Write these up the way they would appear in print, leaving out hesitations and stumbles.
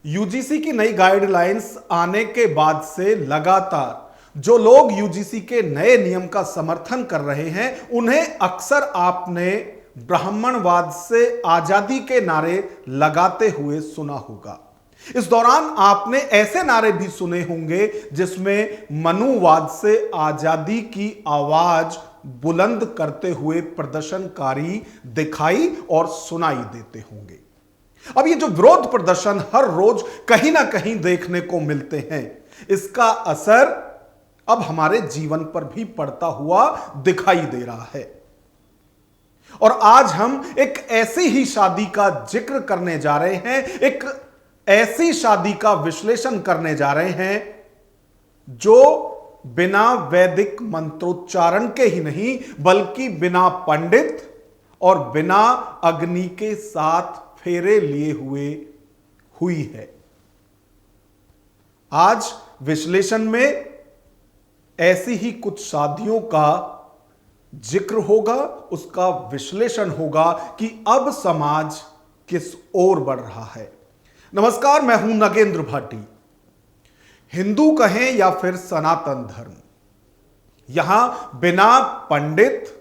UGC की नई guidelines आने के बाद से लगातार जो लोग यूजीसी के नए नियम का समर्थन कर रहे हैं उन्हें अक्सर आपने ब्राह्मणवाद से आजादी के नारे लगाते हुए सुना होगा। इस दौरान आपने ऐसे नारे भी सुने होंगे जिसमें मनुवाद से आजादी की आवाज बुलंद करते हुए प्रदर्शनकारी दिखाई और सुनाई देते होंगे। अब ये जो विरोध प्रदर्शन हर रोज कहीं ना कहीं देखने को मिलते हैं, इसका असर अब हमारे जीवन पर भी पड़ता हुआ दिखाई दे रहा है। और आज हम एक ऐसी ही शादी का जिक्र करने जा रहे हैं, एक ऐसी शादी का विश्लेषण करने जा रहे हैं जो बिना वैदिक मंत्रोच्चारण के ही नहीं बल्कि बिना पंडित और बिना अग्नि के साथ फेरे लिए हुए हुई है। आज विश्लेषण में ऐसी ही कुछ शादियों का जिक्र होगा, उसका विश्लेषण होगा कि अब समाज किस ओर बढ़ रहा है। नमस्कार, मैं हूं नगेंद्र भाटी। हिंदू कहें या फिर सनातन धर्म, यहां बिना पंडित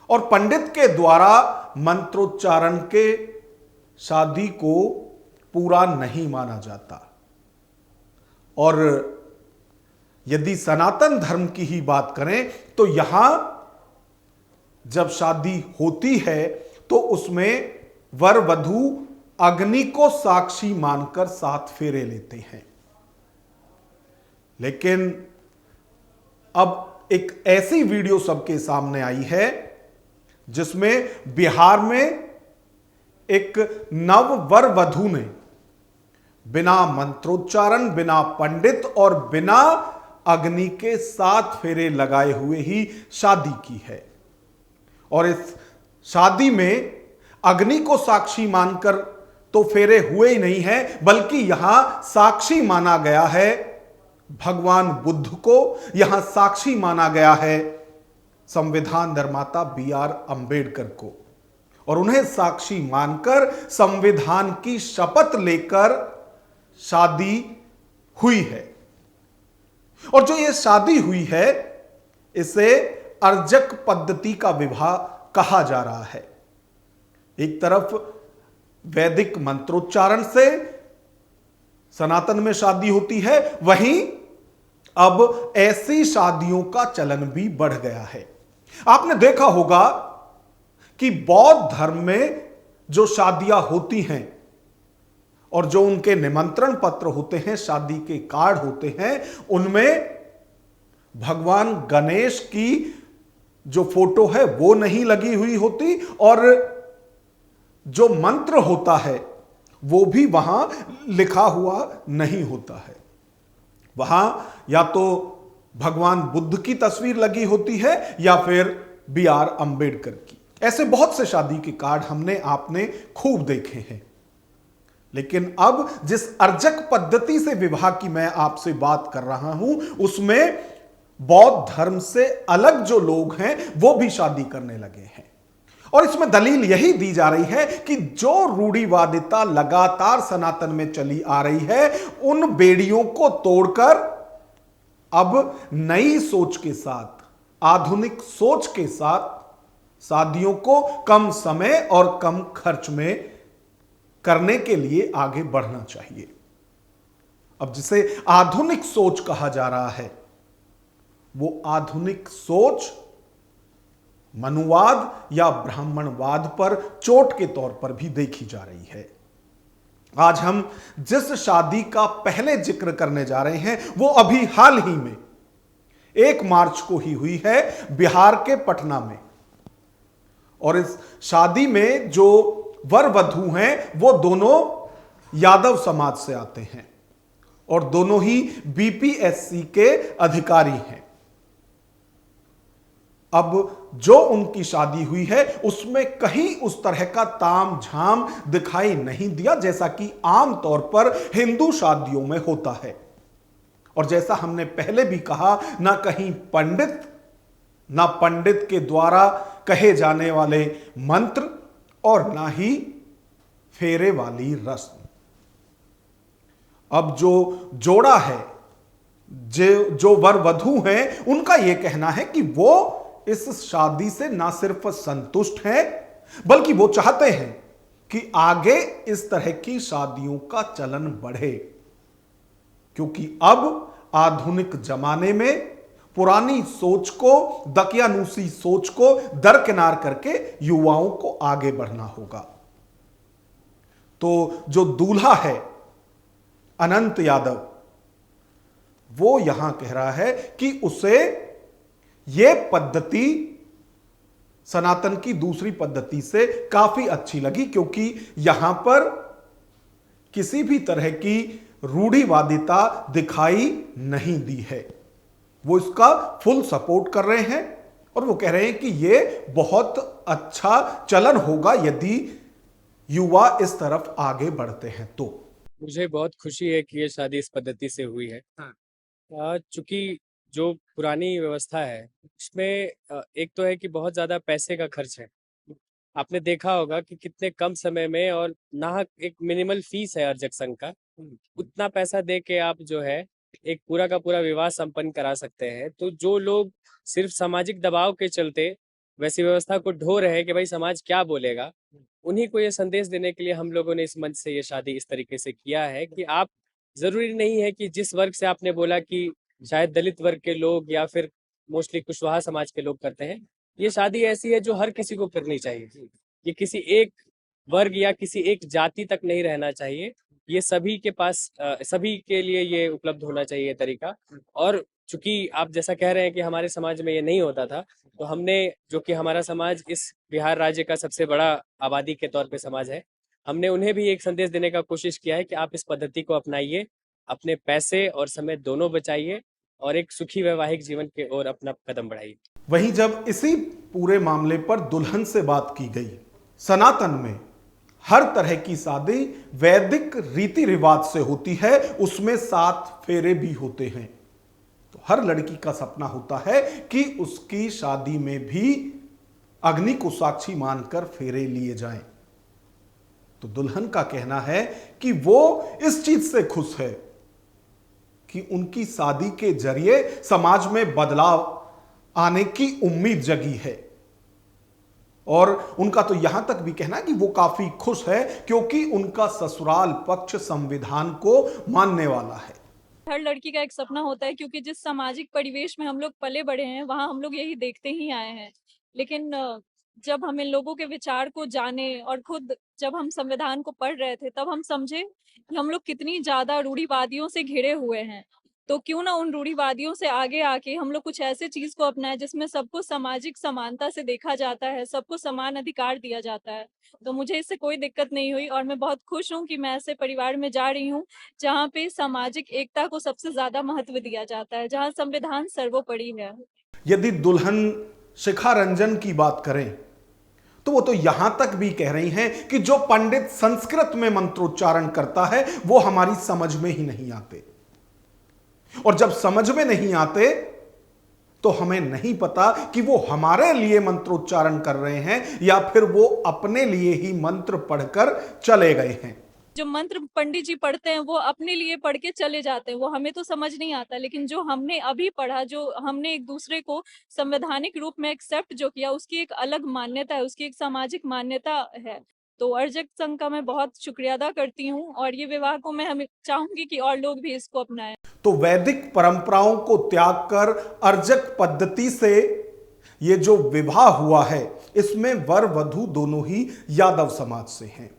और पंडित के द्वारा मंत्रोच्चारण के शादी को पूरा नहीं माना जाता। और यदि सनातन धर्म की ही बात करें तो यहां जब शादी होती है तो उसमें वर वधू अग्नि को साक्षी मानकर 7 फेरे लेते हैं। लेकिन अब एक ऐसी वीडियो सबके सामने आई है जिसमें बिहार में एक नव वर वधू ने बिना मंत्रोच्चारण, बिना पंडित और बिना अग्नि के 7 फेरे लगाए हुए ही शादी की है। और इस शादी में अग्नि को साक्षी मानकर तो फेरे हुए ही नहीं है, बल्कि यहां साक्षी माना गया है भगवान बुद्ध को, यहां साक्षी माना गया है संविधान निर्माता BR अंबेडकर को। और उन्हें साक्षी मानकर संविधान की शपथ लेकर शादी हुई है। और जो ये शादी हुई है इसे अर्जक पद्धति का विवाह कहा जा रहा है। एक तरफ वैदिक मंत्रोच्चारण से सनातन में शादी होती है, वहीं अब ऐसी शादियों का चलन भी बढ़ गया है। आपने देखा होगा कि बौद्ध धर्म में जो शादियां होती हैं और जो उनके निमंत्रण पत्र होते हैं, शादी के कार्ड होते हैं, उनमें भगवान गणेश की जो फोटो है वो नहीं लगी हुई होती और जो मंत्र होता है वो भी वहां लिखा हुआ नहीं होता है। वहां या तो भगवान बुद्ध की तस्वीर लगी होती है या फिर BR अंबेडकर की। ऐसे बहुत से शादी के कार्ड हमने आपने खूब देखे हैं। लेकिन अब जिस अर्जक पद्धति से विवाह की मैं आपसे बात कर रहा हूं उसमें बौद्ध धर्म से अलग जो लोग हैं वो भी शादी करने लगे हैं। और इसमें दलील यही दी जा रही है कि जो रूढ़िवादिता लगातार सनातन में चली आ रही है उन बेड़ियों को तोड़कर अब नई सोच के साथ, आधुनिक सोच के साथ शादियों को कम समय और कम खर्च में करने के लिए आगे बढ़ना चाहिए। अब जिसे आधुनिक सोच कहा जा रहा है वो आधुनिक सोच मनुवाद या ब्राह्मणवाद पर चोट के तौर पर भी देखी जा रही है। आज हम जिस शादी का पहले जिक्र करने जा रहे हैं वो अभी हाल ही में 1 मार्च को ही हुई है बिहार के पटना में। और इस शादी में जो वर वधू हैं वो दोनों यादव समाज से आते हैं और दोनों ही BPSC के अधिकारी हैं। अब जो उनकी शादी हुई है उसमें कहीं उस तरह का ताम झाम दिखाई नहीं दिया जैसा कि आमतौर पर हिंदू शादियों में होता है। और जैसा हमने पहले भी कहा, ना कहीं पंडित, ना पंडित के द्वारा कहे जाने वाले मंत्र और ना ही फेरे वाली रस्म। अब जो जोड़ा है, जो वर वधू हैं, उनका यह कहना है कि वो इस शादी से ना सिर्फ संतुष्ट हैं, बल्कि वो चाहते हैं कि आगे इस तरह की शादियों का चलन बढ़े, क्योंकि अब आधुनिक जमाने में पुरानी सोच को, दकियानूसी सोच को दरकिनार करके युवाओं को आगे बढ़ना होगा। तो जो दूल्हा है अनंत यादव, वो यहां कह रहा है कि उसे यह पद्धति सनातन की दूसरी पद्धति से काफी अच्छी लगी, क्योंकि यहां पर किसी भी तरह की रूढ़िवादिता दिखाई नहीं दी है। वो इसका फुल सपोर्ट कर रहे हैं और वो कह रहे हैं कि यह बहुत अच्छा चलन होगा यदि युवा इस तरफ आगे बढ़ते हैं। तो मुझे बहुत खुशी है कि ये शादी इस पद्धति से हुई है। चूंकि जो पुरानी व्यवस्था है उसमें एक तो है कि बहुत ज़्यादा पैसे का खर्च है। आपने देखा होगा कि कितने कम समय में और नाहक एक मिनिमल फीस है अर्चक संघ का, उतना पैसा दे के आप जो है एक पूरा का पूरा विवाह संपन्न करा सकते हैं। तो जो लोग सिर्फ सामाजिक दबाव के चलते वैसी व्यवस्था को ढो रहे हैं कि भाई समाज क्या बोलेगा, उन्हीं को ये संदेश देने के लिए हम लोगों ने इस मंच से ये शादी इस तरीके से किया है कि आप, जरूरी नहीं है कि जिस वर्ग से आपने बोला कि शायद दलित वर्ग के लोग या फिर मोस्टली कुशवाहा समाज के लोग करते हैं, ये शादी ऐसी है जो हर किसी को करनी चाहिए। ये किसी एक वर्ग या किसी एक जाति तक नहीं रहना चाहिए, ये सभी के पास सभी के लिए ये उपलब्ध होना चाहिए तरीका। और चूंकि आप जैसा कह रहे हैं कि हमारे समाज में ये नहीं होता था, तो हमने, जो कि हमारा समाज इस बिहार राज्य का सबसे बड़ा आबादी के तौर पे समाज है, हमने उन्हें भी एक संदेश देने का कोशिश किया है कि आप इस पद्धति को अपनाइए, अपने पैसे और समय दोनों बचाइए और एक सुखी वैवाहिक जीवन की ओर अपना कदम बढ़ाइए। वहीं जब इसी पूरे मामले पर दुल्हन से बात की गई, सनातन में हर तरह की शादी वैदिक रीति रिवाज से होती है, उसमें 7 फेरे भी होते हैं। तो हर लड़की का सपना होता है कि उसकी शादी में भी अग्नि को साक्षी मानकर फेरे लिए जाएं। तो दुल्हन का कहना है कि वो इस चीज से खुश है कि उनकी शादी के जरिए समाज में बदलाव आने की उम्मीद जगी है। और उनका तो यहां तक भी कहना है कि वो काफी खुश है क्योंकि उनका ससुराल पक्ष संविधान को मानने वाला है। हर लड़की का एक सपना होता है, क्योंकि जिस सामाजिक परिवेश में हम लोग पले बड़े हैं वहां हम लोग यही देखते ही आए हैं। लेकिन जब हम इन लोगों के विचार को जाने और खुद जब हम संविधान को पढ़ रहे थे, तब हम समझे कि हम लोग कितनी ज्यादा रूढ़िवादियों से घिरे हुए हैं। तो क्यों ना उन रूढ़िवादियों से आगे आके हम लोग कुछ ऐसे चीज को अपनाएं जिसमें सबको सामाजिक समानता से देखा जाता है, सबको समान अधिकार दिया जाता है। तो मुझे इससे कोई दिक्कत नहीं हुई और मैं बहुत खुश हूँ कि मैं ऐसे परिवार में जा रही हूँ जहाँ पे सामाजिक एकता को सबसे ज्यादा महत्व दिया जाता है, जहाँ संविधान सर्वोपरि है। यदि दुल्हन शिखा रंजन की बात करें तो वो तो यहां तक भी कह रही हैं कि जो पंडित संस्कृत में मंत्रोच्चारण करता है वो हमारी समझ में ही नहीं आते, और जब समझ में नहीं आते तो हमें नहीं पता कि वो हमारे लिए मंत्रोच्चारण कर रहे हैं या फिर वो अपने लिए ही मंत्र पढ़कर चले गए हैं। जो मंत्र पंडित जी पढ़ते हैं वो अपने लिए पढ़ के चले जाते हैं, वो हमें तो समझ नहीं आता। लेकिन जो हमने अभी पढ़ा, जो हमने एक दूसरे को संवैधानिक रूप में एक्सेप्ट जो किया, उसकी एक अलग मान्यता है, उसकी एक सामाजिक मान्यता है। तो अर्चक संघ का मैं बहुत शुक्रिया अदा करती हूँ और ये विवाह को मैं हमें चाहूंगी कि और लोग भी इसको अपनाएं। तो वैदिक परंपराओं को त्याग कर अर्चक पद्धति से ये जो विवाह हुआ है, इसमें वर वधू दोनों ही यादव समाज से हैं।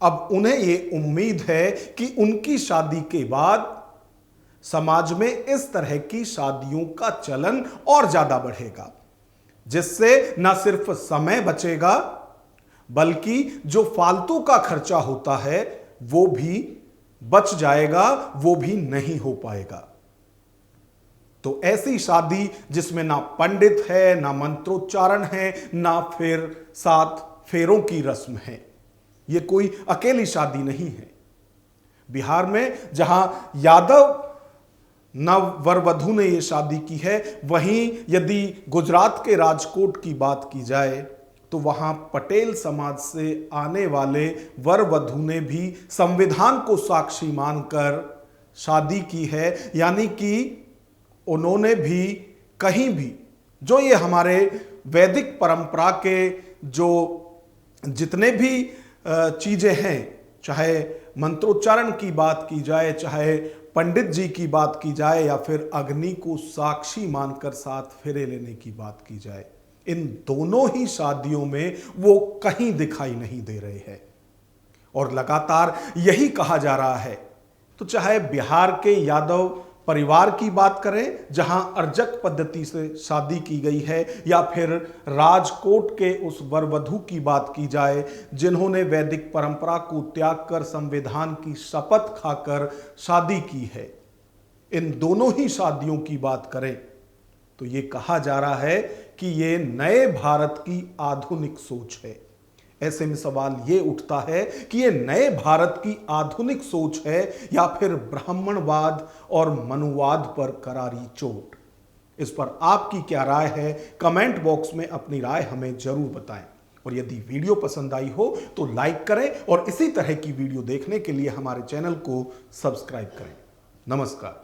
अब उन्हें यह उम्मीद है कि उनकी शादी के बाद समाज में इस तरह की शादियों का चलन और ज्यादा बढ़ेगा, जिससे न सिर्फ समय बचेगा बल्कि जो फालतू का खर्चा होता है वो भी बच जाएगा, वो भी नहीं हो पाएगा। तो ऐसी शादी जिसमें ना पंडित है, ना मंत्रोच्चारण है, ना फिर 7 फेरों की रस्म है, ये कोई अकेली शादी नहीं है। बिहार में जहां यादव नव वर वधू ने यह शादी की है, वहीं यदि गुजरात के राजकोट की बात की जाए तो वहां पटेल समाज से आने वाले वर वधू ने भी संविधान को साक्षी मानकर शादी की है, यानी कि उन्होंने भी कहीं भी जो ये हमारे वैदिक परंपरा के जो जितने भी चीजें हैं, चाहे मंत्रोच्चारण की बात की जाए, चाहे पंडित जी की बात की जाए, या फिर अग्नि को साक्षी मानकर साथ फेरे लेने की बात की जाए, इन दोनों ही शादियों में वो कहीं दिखाई नहीं दे रहे हैं। और लगातार यही कहा जा रहा है। तो चाहे बिहार के यादव परिवार की बात करें जहां अर्जक पद्धति से शादी की गई है, या फिर राजकोट के उस वर वधू की बात की जाए जिन्होंने वैदिक परंपरा को त्याग कर संविधान की शपथ खाकर शादी की है, इन दोनों ही शादियों की बात करें तो ये कहा जा रहा है कि ये नए भारत की आधुनिक सोच है। ऐसे में सवाल ये उठता है कि ये नए भारत की आधुनिक सोच है या फिर ब्राह्मणवाद और मनुवाद पर करारी चोट। इस पर आपकी क्या राय है? कमेंट बॉक्स में अपनी राय हमें जरूर बताएं। और यदि वीडियो पसंद आई हो तो लाइक करें और इसी तरह की वीडियो देखने के लिए हमारे चैनल को सब्सक्राइब करें। नमस्कार।